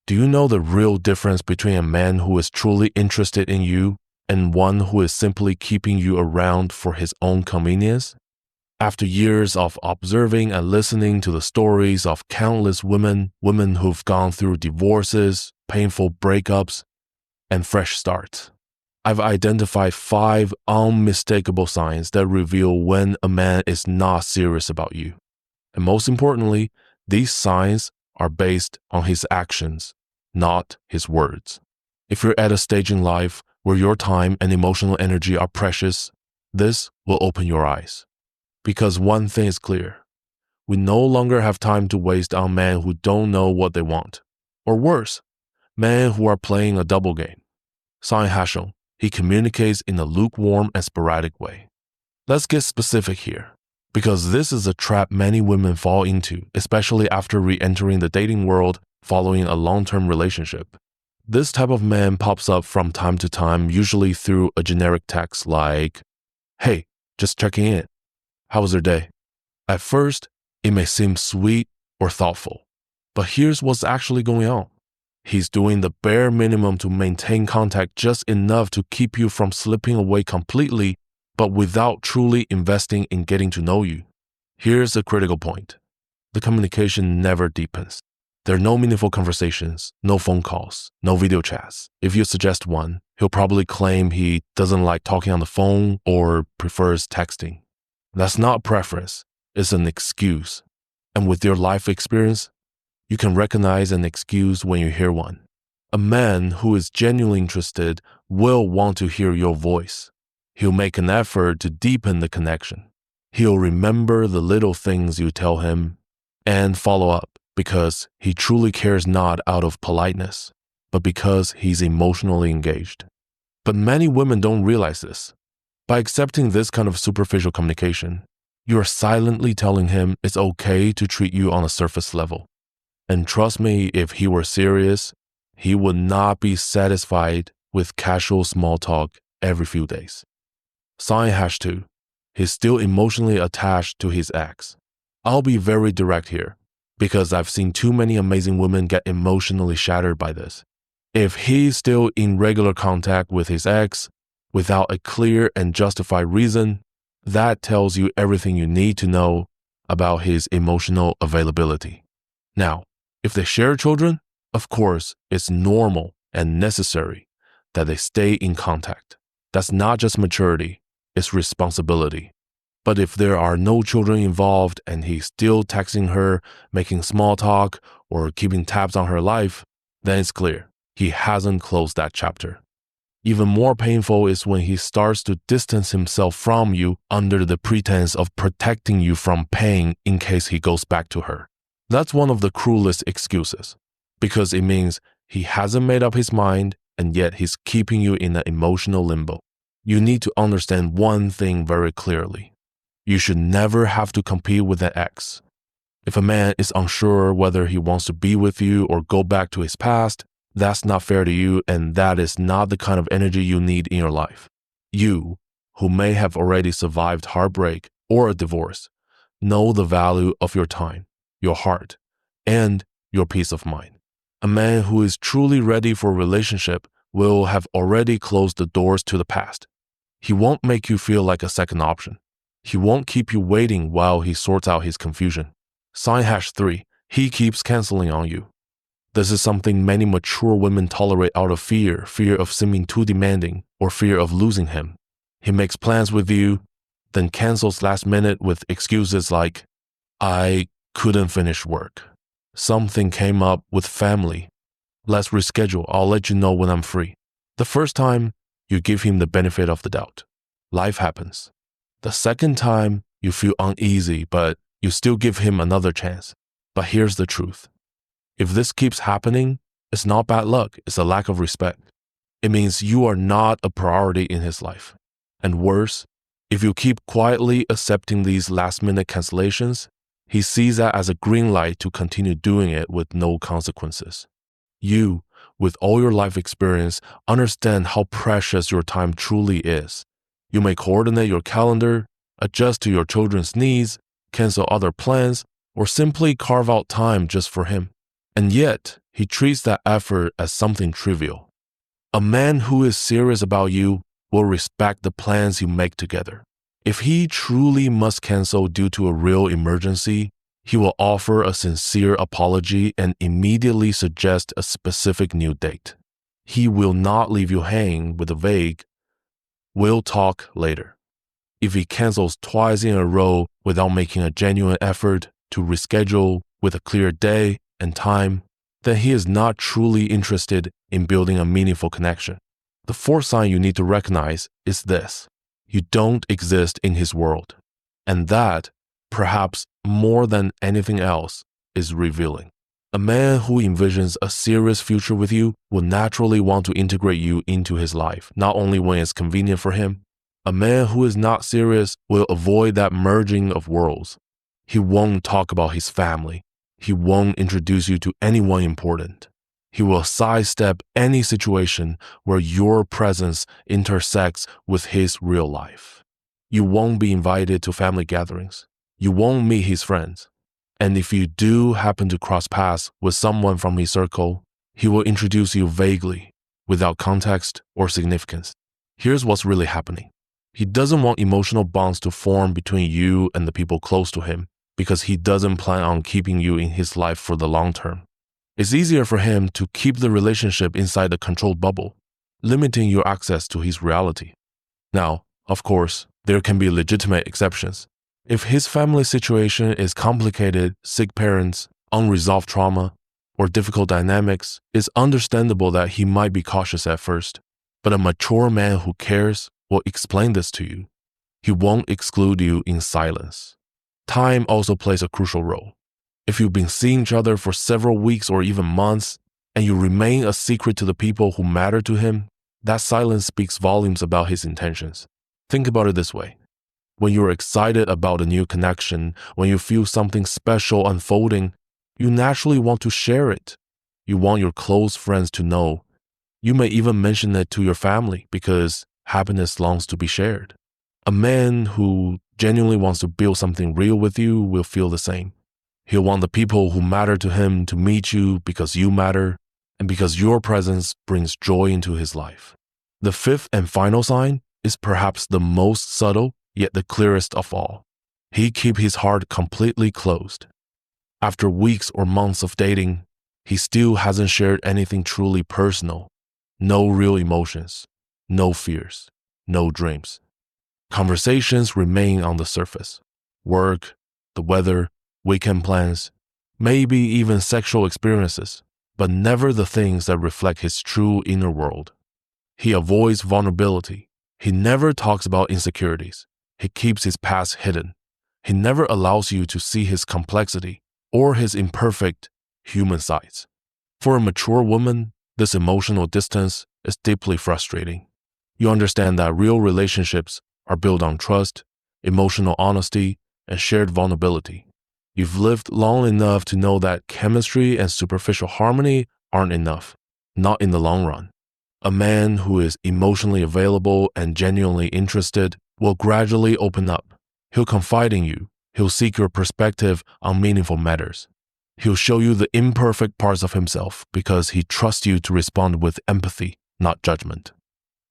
Do you know the real difference between a man who is truly interested in you and one who is simply keeping you around for his own convenience? After years of observing and listening to the stories of countless women who've gone through divorces, painful breakups, and fresh starts, I've identified 5 unmistakable signs that reveal when a man is not serious about you. And most importantly, these signs are based on his actions, not his words. If you're at a stage in life where your time and emotional energy are precious, this will open your eyes. Because one thing is clear, we no longer have time to waste on men who don't know what they want. Or worse, men who are playing a double game. Sign Hashong, he communicates in a lukewarm and sporadic way. Let's get specific here, because this is a trap many women fall into, especially after re-entering the dating world following a long-term relationship. This type of man pops up from time to time, usually through a generic text like, "Hey, just checking in. How was your day?" At first, it may seem sweet or thoughtful, but here's what's actually going on. He's doing the bare minimum to maintain contact, just enough to keep you from slipping away completely, but without truly investing in getting to know you. Here's a critical point. The communication never deepens. There are no meaningful conversations, no phone calls, no video chats. If you suggest one, he'll probably claim he doesn't like talking on the phone or prefers texting. That's not preference, it's an excuse. And with your life experience, you can recognize an excuse when you hear one. A man who is genuinely interested will want to hear your voice. He'll make an effort to deepen the connection. He'll remember the little things you tell him and follow up because he truly cares, not out of politeness, but because he's emotionally engaged. But many women don't realize this. By accepting this kind of superficial communication, you are silently telling him it's okay to treat you on a surface level. And trust me, if he were serious, he would not be satisfied with casual small talk every few days. Sign #2. He's still emotionally attached to his ex. I'll be very direct here, because I've seen too many amazing women get emotionally shattered by this. If he's still in regular contact with his ex, without a clear and justified reason, that tells you everything you need to know about his emotional availability. Now, if they share children, of course, it's normal and necessary that they stay in contact. That's not just maturity, it's responsibility. But if there are no children involved and he's still texting her, making small talk, or keeping tabs on her life, then it's clear he hasn't closed that chapter. Even more painful is when he starts to distance himself from you under the pretense of protecting you from pain in case he goes back to her. That's one of the cruelest excuses, because it means he hasn't made up his mind and yet he's keeping you in an emotional limbo. You need to understand one thing very clearly. You should never have to compete with an ex. If a man is unsure whether he wants to be with you or go back to his past, that's not fair to you, and that is not the kind of energy you need in your life. You, who may have already survived heartbreak or a divorce, know the value of your time, your heart, and your peace of mind. A man who is truly ready for a relationship will have already closed the doors to the past. He won't make you feel like a second option. He won't keep you waiting while he sorts out his confusion. Sign #3, he keeps canceling on you. This is something many mature women tolerate out of fear of seeming too demanding, or fear of losing him. He makes plans with you, then cancels last minute with excuses like, "I couldn't finish work. Something came up with family. Let's reschedule. I'll let you know when I'm free." The first time, you give him the benefit of the doubt. Life happens. The second time, you feel uneasy, but you still give him another chance. But here's the truth. If this keeps happening, it's not bad luck, it's a lack of respect. It means you are not a priority in his life. And worse, if you keep quietly accepting these last-minute cancellations, he sees that as a green light to continue doing it with no consequences. You, with all your life experience, understand how precious your time truly is. You may coordinate your calendar, adjust to your children's needs, cancel other plans, or simply carve out time just for him. And yet, he treats that effort as something trivial. A man who is serious about you will respect the plans you make together. If he truly must cancel due to a real emergency, he will offer a sincere apology and immediately suggest a specific new date. He will not leave you hanging with a vague, "We'll talk later." If he cancels twice in a row without making a genuine effort to reschedule with a clear day and time, then he is not truly interested in building a meaningful connection. The fourth sign you need to recognize is this: you don't exist in his world. And that, perhaps more than anything else, is revealing. A man who envisions a serious future with you will naturally want to integrate you into his life, not only when it's convenient for him. A man who is not serious will avoid that merging of worlds. He won't talk about his family. He won't introduce you to anyone important. He will sidestep any situation where your presence intersects with his real life. You won't be invited to family gatherings. You won't meet his friends. And if you do happen to cross paths with someone from his circle, he will introduce you vaguely, without context or significance. Here's what's really happening. He doesn't want emotional bonds to form between you and the people close to him because he doesn't plan on keeping you in his life for the long term. It's easier for him to keep the relationship inside a controlled bubble, limiting your access to his reality. Now, of course, there can be legitimate exceptions. If his family situation is complicated, sick parents, unresolved trauma, or difficult dynamics, it's understandable that he might be cautious at first. But a mature man who cares will explain this to you. He won't exclude you in silence. Time also plays a crucial role. If you've been seeing each other for several weeks or even months, and you remain a secret to the people who matter to him, that silence speaks volumes about his intentions. Think about it this way. When you're excited about a new connection, when you feel something special unfolding, you naturally want to share it. You want your close friends to know. You may even mention it to your family because happiness longs to be shared. A man who genuinely wants to build something real with you will feel the same. He'll want the people who matter to him to meet you because you matter and because your presence brings joy into his life. The fifth and final sign is perhaps the most subtle yet the clearest of all. He keeps his heart completely closed. After weeks or months of dating, he still hasn't shared anything truly personal. No real emotions, no fears, no dreams. Conversations remain on the surface. Work, the weather, weekend plans, maybe even sexual experiences, but never the things that reflect his true inner world. He avoids vulnerability. He never talks about insecurities. He keeps his past hidden. He never allows you to see his complexity or his imperfect human sides. For a mature woman, this emotional distance is deeply frustrating. You understand that real relationships are built on trust, emotional honesty, and shared vulnerability. You've lived long enough to know that chemistry and superficial harmony aren't enough, not in the long run. A man who is emotionally available and genuinely interested will gradually open up. He'll confide in you. He'll seek your perspective on meaningful matters. He'll show you the imperfect parts of himself because he trusts you to respond with empathy, not judgment.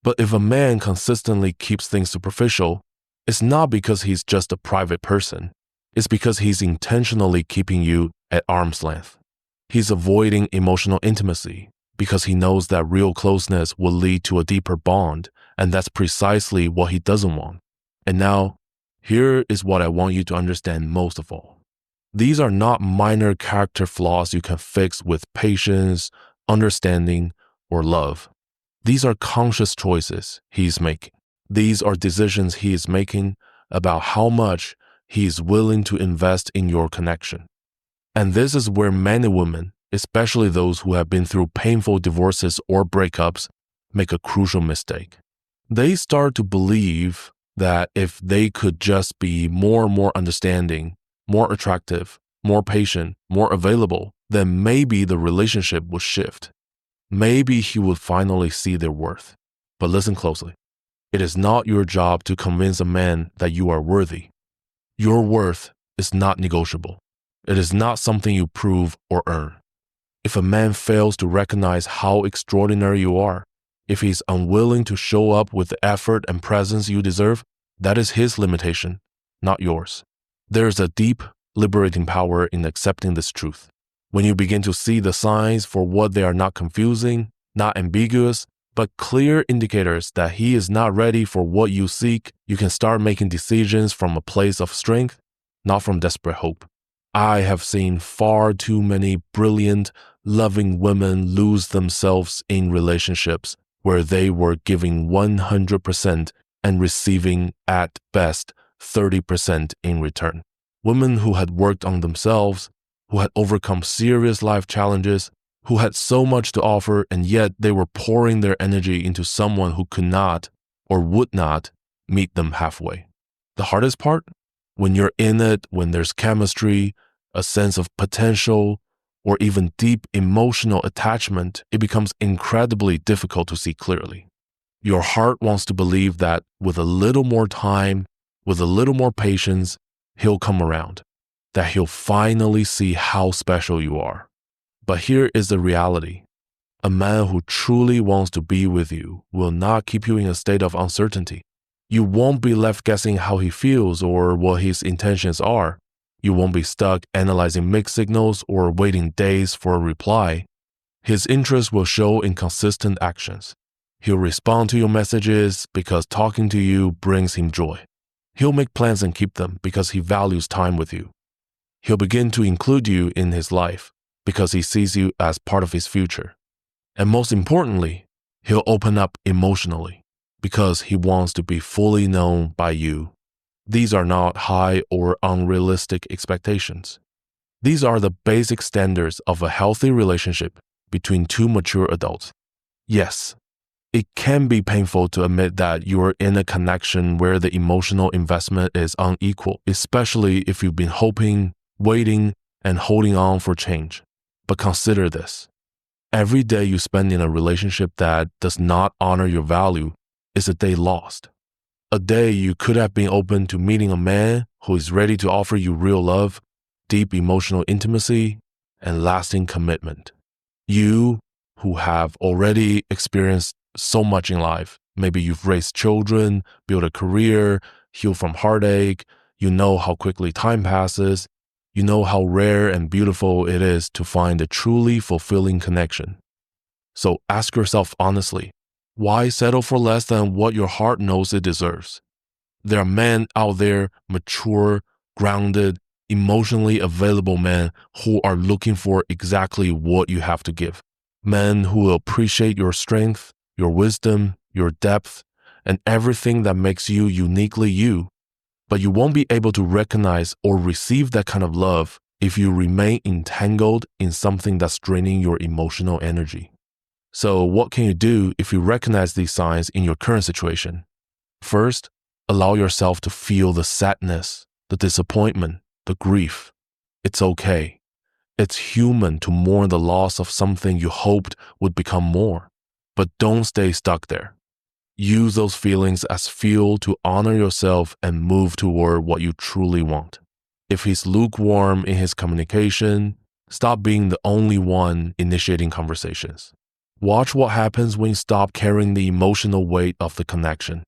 But if a man consistently keeps things superficial, it's not because he's just a private person. It's because he's intentionally keeping you at arm's length. He's avoiding emotional intimacy because he knows that real closeness will lead to a deeper bond, and that's precisely what he doesn't want. And now, here is what I want you to understand most of all. These are not minor character flaws you can fix with patience, understanding, or love. These are conscious choices he is making. These are decisions he is making about how much he is willing to invest in your connection. And this is where many women, especially those who have been through painful divorces or breakups, make a crucial mistake. They start to believe that if they could just be more and more understanding, more attractive, more patient, more available, then maybe the relationship would shift. Maybe he would finally see their worth. But listen closely. It is not your job to convince a man that you are worthy. Your worth is not negotiable. It is not something you prove or earn. If a man fails to recognize how extraordinary you are, if he's unwilling to show up with the effort and presence you deserve, that is his limitation, not yours. There is a deep, liberating power in accepting this truth. When you begin to see the signs for what they are, not confusing, not ambiguous, but clear indicators that he is not ready for what you seek, you can start making decisions from a place of strength, not from desperate hope. I have seen far too many brilliant, loving women lose themselves in relationships where they were giving 100% and receiving, at best, 30% in return. Women who had worked on themselves, who had overcome serious life challenges, who had so much to offer, and yet they were pouring their energy into someone who could not or would not meet them halfway. The hardest part? When you're in it, when there's chemistry, a sense of potential, or even deep emotional attachment, it becomes incredibly difficult to see clearly. Your heart wants to believe that with a little more time, with a little more patience, he'll come around, that he'll finally see how special you are. But here is the reality. A man who truly wants to be with you will not keep you in a state of uncertainty. You won't be left guessing how he feels or what his intentions are. You won't be stuck analyzing mixed signals or waiting days for a reply. His interest will show in consistent actions. He'll respond to your messages because talking to you brings him joy. He'll make plans and keep them because he values time with you. He'll begin to include you in his life because he sees you as part of his future. And most importantly, he'll open up emotionally because he wants to be fully known by you. These are not high or unrealistic expectations. These are the basic standards of a healthy relationship between two mature adults. Yes, it can be painful to admit that you are in a connection where the emotional investment is unequal, especially if you've been hoping, waiting, and holding on for change. But consider this. Every day you spend in a relationship that does not honor your value is a day lost. A day you could have been open to meeting a man who is ready to offer you real love, deep emotional intimacy, and lasting commitment. You, who have already experienced so much in life, maybe you've raised children, built a career, healed from heartache, you know how quickly time passes, you know how rare and beautiful it is to find a truly fulfilling connection. So ask yourself honestly, why settle for less than what your heart knows it deserves? There are men out there, mature, grounded, emotionally available men who are looking for exactly what you have to give. Men who will appreciate your strength, your wisdom, your depth, and everything that makes you uniquely you. But you won't be able to recognize or receive that kind of love if you remain entangled in something that's draining your emotional energy. So what can you do if you recognize these signs in your current situation? First, allow yourself to feel the sadness, the disappointment, the grief. It's okay. It's human to mourn the loss of something you hoped would become more. But don't stay stuck there. Use those feelings as fuel to honor yourself and move toward what you truly want. If he's lukewarm in his communication, stop being the only one initiating conversations. Watch what happens when you stop carrying the emotional weight of the connection.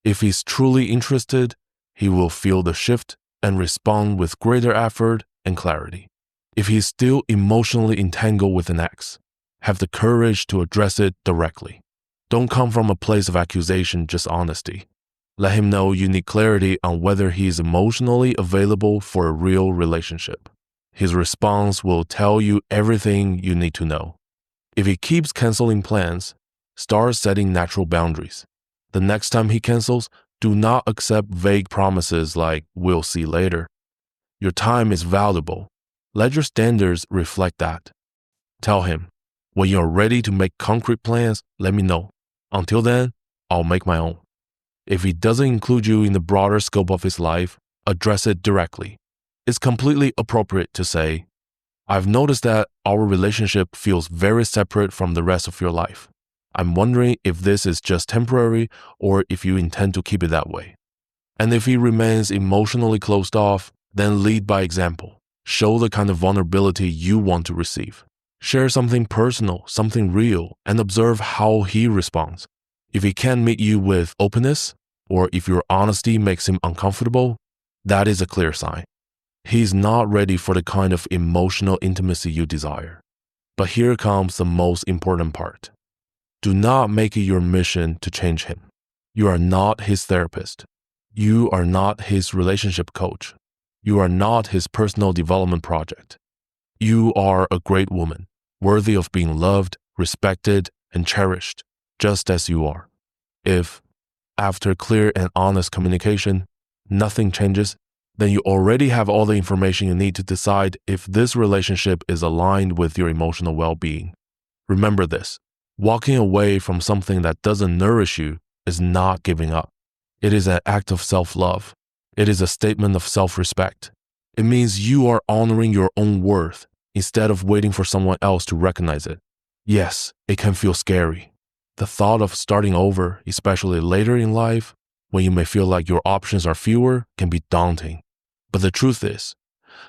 If he's truly interested, he will feel the shift and respond with greater effort and clarity. If he's still emotionally entangled with an ex, have the courage to address it directly. Don't come from a place of accusation, just honesty. Let him know you need clarity on whether he is emotionally available for a real relationship. His response will tell you everything you need to know. If he keeps canceling plans, start setting natural boundaries. The next time he cancels, do not accept vague promises like, "we'll see later." Your time is valuable. Let your standards reflect that. Tell him, when you're ready to make concrete plans, let me know. Until then, I'll make my own. If he doesn't include you in the broader scope of his life, address it directly. It's completely appropriate to say, "I've noticed that our relationship feels very separate from the rest of your life. I'm wondering if this is just temporary or if you intend to keep it that way." And if he remains emotionally closed off, then lead by example. Show the kind of vulnerability you want to receive. Share something personal, something real, and observe how he responds. If he can't meet you with openness, or if your honesty makes him uncomfortable, that is a clear sign. He's not ready for the kind of emotional intimacy you desire. But here comes the most important part. Do not make it your mission to change him. You are not his therapist. You are not his relationship coach. You are not his personal development project. You are a great woman, worthy of being loved, respected, and cherished, just as you are. If, after clear and honest communication, nothing changes, then you already have all the information you need to decide if this relationship is aligned with your emotional well-being. Remember this, walking away from something that doesn't nourish you is not giving up. It is an act of self-love. It is a statement of self-respect. It means you are honoring your own worth instead of waiting for someone else to recognize it. Yes, it can feel scary. The thought of starting over, especially later in life, when you may feel like your options are fewer, can be daunting. But the truth is,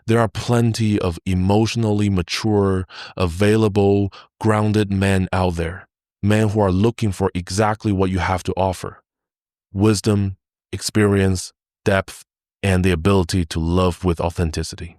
there are plenty of emotionally mature, available, grounded men out there. Men who are looking for exactly what you have to offer. Wisdom, experience, depth, and the ability to love with authenticity.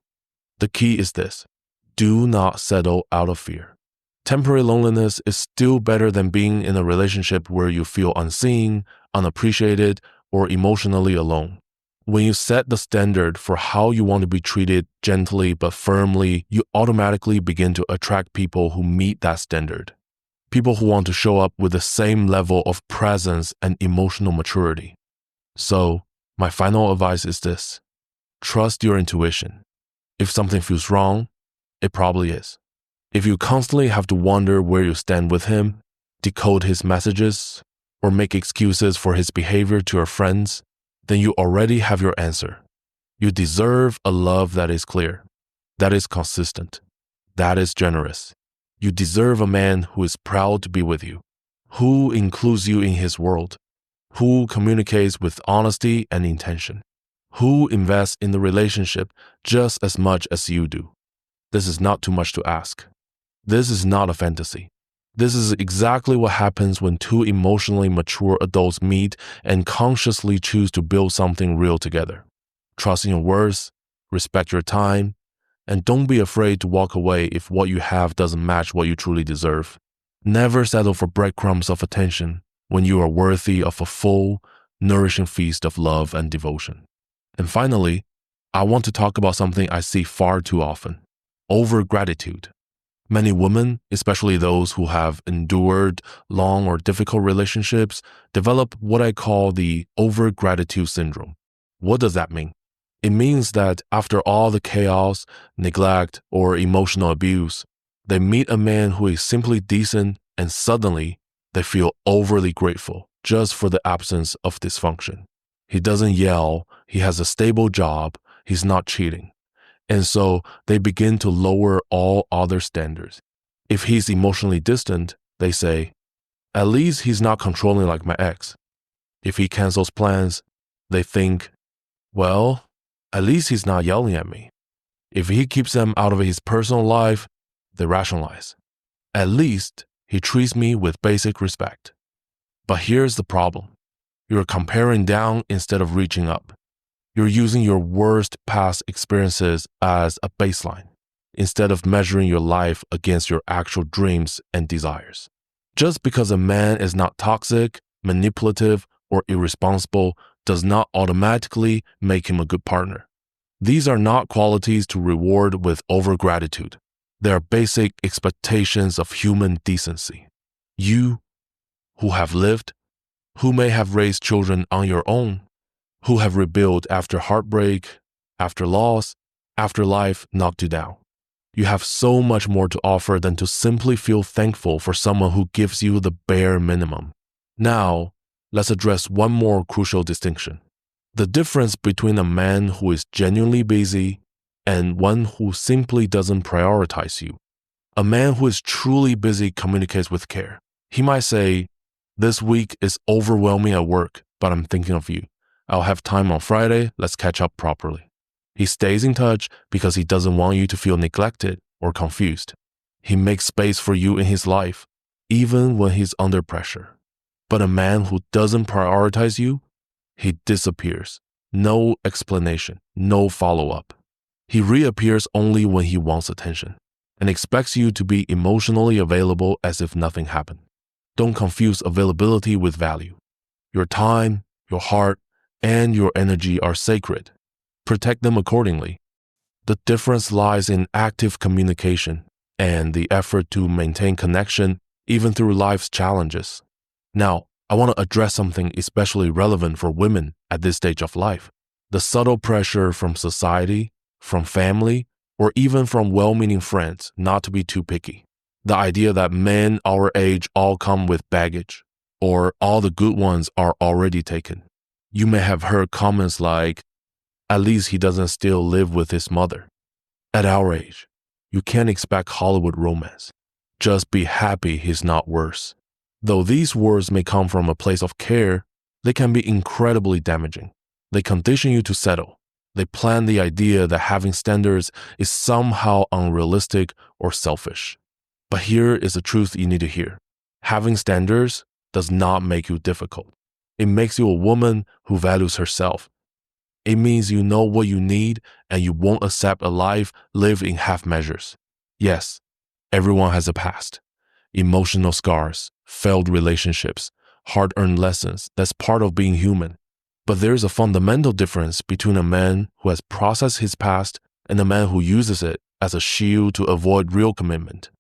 The key is this. Do not settle out of fear. Temporary loneliness is still better than being in a relationship where you feel unseen, unappreciated, or emotionally alone. When you set the standard for how you want to be treated gently but firmly, you automatically begin to attract people who meet that standard. People who want to show up with the same level of presence and emotional maturity. So, my final advice is this. Trust your intuition. If something feels wrong, it probably is. If you constantly have to wonder where you stand with him, decode his messages, or make excuses for his behavior to your friends, then you already have your answer. You deserve a love that is clear, that is consistent, that is generous. You deserve a man who is proud to be with you, who includes you in his world, who communicates with honesty and intention, who invests in the relationship just as much as you do. This is not too much to ask. This is not a fantasy. This is exactly what happens when two emotionally mature adults meet and consciously choose to build something real together. Trust in your worth, respect your time, and don't be afraid to walk away if what you have doesn't match what you truly deserve. Never settle for breadcrumbs of attention when you are worthy of a full, nourishing feast of love and devotion. And finally, I want to talk about something I see far too often: over-gratitude. Many women, especially those who have endured long or difficult relationships, develop what I call the over-gratitude syndrome. What does that mean? It means that after all the chaos, neglect, or emotional abuse, they meet a man who is simply decent and suddenly they feel overly grateful just for the absence of dysfunction. He doesn't yell, he has a stable job, he's not cheating. And so they begin to lower all other standards. If he's emotionally distant, they say, at least he's not controlling like my ex. If he cancels plans, they think, well, at least he's not yelling at me. If he keeps them out of his personal life, they rationalize. At least he treats me with basic respect. But here's the problem. You're comparing down instead of reaching up. You're using your worst past experiences as a baseline instead of measuring your life against your actual dreams and desires. Just because a man is not toxic, manipulative, or irresponsible does not automatically make him a good partner. These are not qualities to reward with over-gratitude. They are basic expectations of human decency. You, who have lived, who may have raised children on your own, who have rebuilt after heartbreak, after loss, after life knocked you down. You have so much more to offer than to simply feel thankful for someone who gives you the bare minimum. Now, let's address one more crucial distinction. The difference between a man who is genuinely busy and one who simply doesn't prioritize you. A man who is truly busy communicates with care. He might say, this week is overwhelming at work, but I'm thinking of you. I'll have time on Friday, let's catch up properly. He stays in touch because he doesn't want you to feel neglected or confused. He makes space for you in his life, even when he's under pressure. But a man who doesn't prioritize you, he disappears. No explanation, no follow-up. He reappears only when he wants attention and expects you to be emotionally available as if nothing happened. Don't confuse availability with value. Your time, your heart, and your energy are sacred. Protect them accordingly. The difference lies in active communication and the effort to maintain connection even through life's challenges. Now, I want to address something especially relevant for women at this stage of life. The subtle pressure from society, from family, or even from well-meaning friends not to be too picky. The idea that men our age all come with baggage, or all the good ones are already taken. You may have heard comments like, "At least he doesn't still live with his mother." At our age, you can't expect Hollywood romance. Just be happy he's not worse. Though these words may come from a place of care, they can be incredibly damaging. They condition you to settle. They plant the idea that having standards is somehow unrealistic or selfish. But here is the truth you need to hear. Having standards does not make you difficult. It makes you a woman who values herself. It means you know what you need and you won't accept a life lived in half measures. Yes, everyone has a past. Emotional scars, failed relationships, hard-earned lessons. That's part of being human. But there's a fundamental difference between a man who has processed his past and a man who uses it as a shield to avoid real commitment.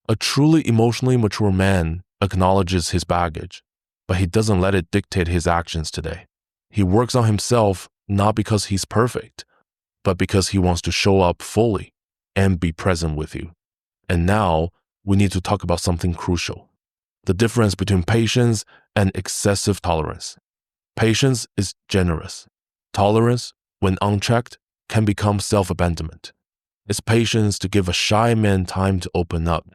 A truly emotionally mature man acknowledges his baggage, but he doesn't let it dictate his actions today. He works on himself not because he's perfect, but because he wants to show up fully and be present with you. And now, we need to talk about something crucial: the difference between patience and excessive tolerance. Patience is generous. Tolerance, when unchecked, can become self-abandonment. It's patience to give a shy man time to open up.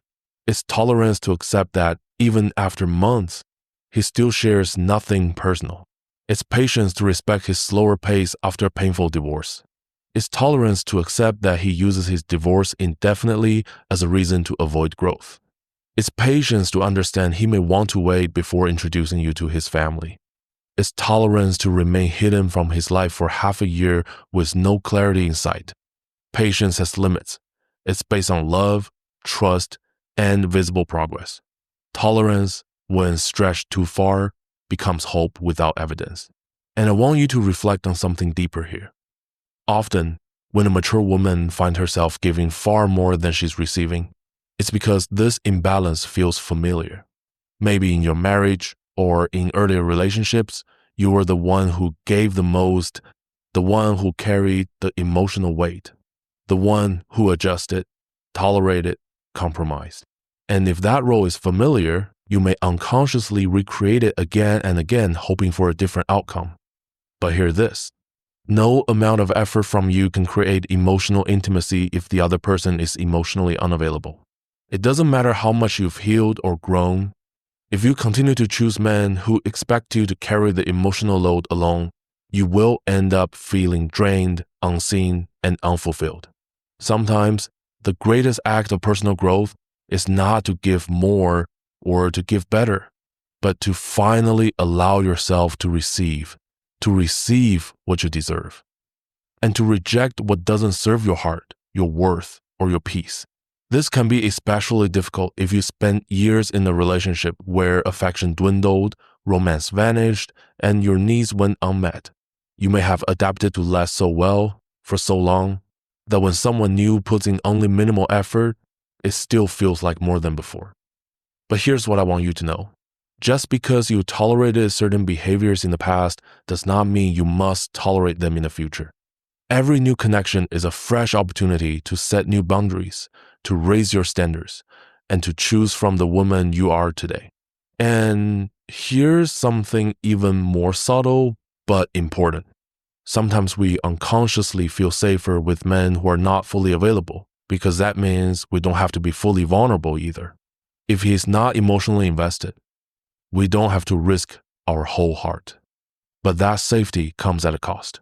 It's tolerance to accept that, even after months, he still shares nothing personal. It's patience to respect his slower pace after a painful divorce. It's tolerance to accept that he uses his divorce indefinitely as a reason to avoid growth. It's patience to understand he may want to wait before introducing you to his family. It's tolerance to remain hidden from his life for half a year with no clarity in sight. Patience has limits. It's based on love, trust, and visible progress. Tolerance, when stretched too far, becomes hope without evidence. And I want you to reflect on something deeper here. Often, when a mature woman finds herself giving far more than she's receiving, it's because this imbalance feels familiar. Maybe in your marriage or in earlier relationships, you were the one who gave the most, the one who carried the emotional weight, the one who adjusted, tolerated, compromised. And if that role is familiar, you may unconsciously recreate it again and again, hoping for a different outcome. But hear this: no amount of effort from you can create emotional intimacy if the other person is emotionally unavailable. It doesn't matter how much you've healed or grown. If you continue to choose men who expect you to carry the emotional load alone, you will end up feeling drained, unseen, and unfulfilled. Sometimes, the greatest act of personal growth is not to give more or to give better, but to finally allow yourself to receive what you deserve, and to reject what doesn't serve your heart, your worth, or your peace. This can be especially difficult if you spent years in a relationship where affection dwindled, romance vanished, and your needs went unmet. You may have adapted to less so well for so long that when someone new puts in only minimal effort, it still feels like more than before. But here's what I want you to know. Just because you tolerated certain behaviors in the past does not mean you must tolerate them in the future. Every new connection is a fresh opportunity to set new boundaries, to raise your standards, and to choose from the woman you are today. And here's something even more subtle but important. Sometimes we unconsciously feel safer with men who are not fully available, because that means we don't have to be fully vulnerable either. If he's not emotionally invested, we don't have to risk our whole heart. But that safety comes at a cost.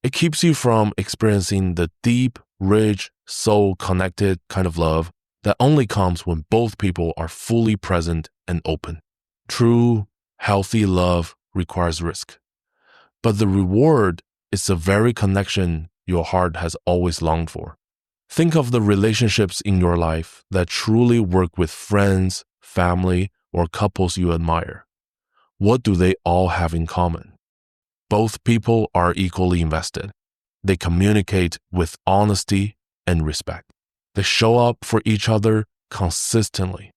It keeps you from experiencing the deep, rich, soul-connected kind of love That only comes when both people are fully present and open. True, healthy love requires risk. But the reward is the very connection your heart has always longed for. Think of the relationships in your life that truly work with friends, family, or couples you admire. What do they all have in common? Both people are equally invested. They communicate with honesty and respect. They show up for each other consistently.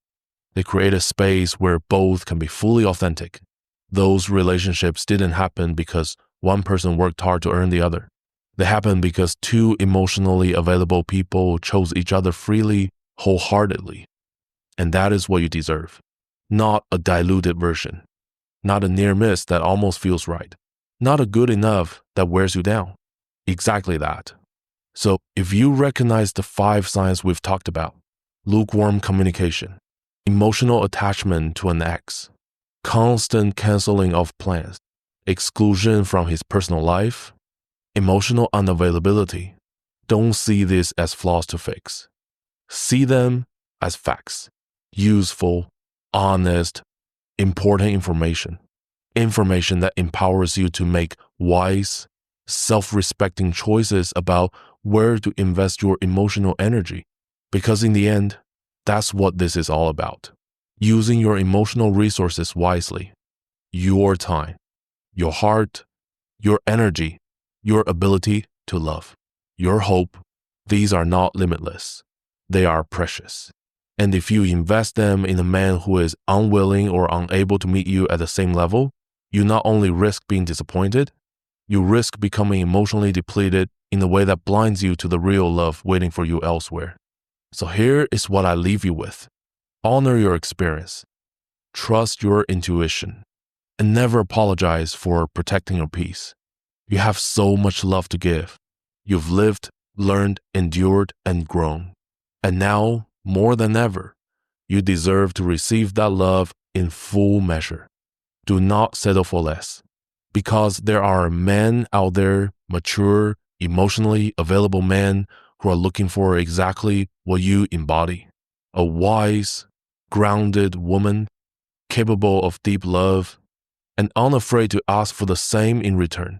They create a space where both can be fully authentic. Those relationships didn't happen because one person worked hard to earn the other. They happened because two emotionally available people chose each other freely, wholeheartedly. And that is what you deserve. Not a diluted version. Not a near miss that almost feels right. Not a good enough that wears you down. Exactly that. So if you recognize the 5 signs we've talked about, lukewarm communication, emotional attachment to an ex, constant canceling of plans, exclusion from his personal life, emotional unavailability, don't see this as flaws to fix. See them as facts, useful, honest, important information. Information that empowers you to make wise, self-respecting choices about where to invest your emotional energy. Because in the end, that's what this is all about. Using your emotional resources wisely. Your time, your heart, your energy, your ability to love, your hope, these are not limitless. They are precious. And if you invest them in a man who is unwilling or unable to meet you at the same level, you not only risk being disappointed, you risk becoming emotionally depleted in a way that blinds you to the real love waiting for you elsewhere. So here is what I leave you with. Honor your experience. Trust your intuition. And never apologize for protecting your peace. You have so much love to give. You've lived, learned, endured, and grown. And now, more than ever, you deserve to receive that love in full measure. Do not settle for less. Because there are men out there, mature, emotionally available men who are looking for exactly what you embody. A wise, grounded woman, capable of deep love, and unafraid to ask for the same in return.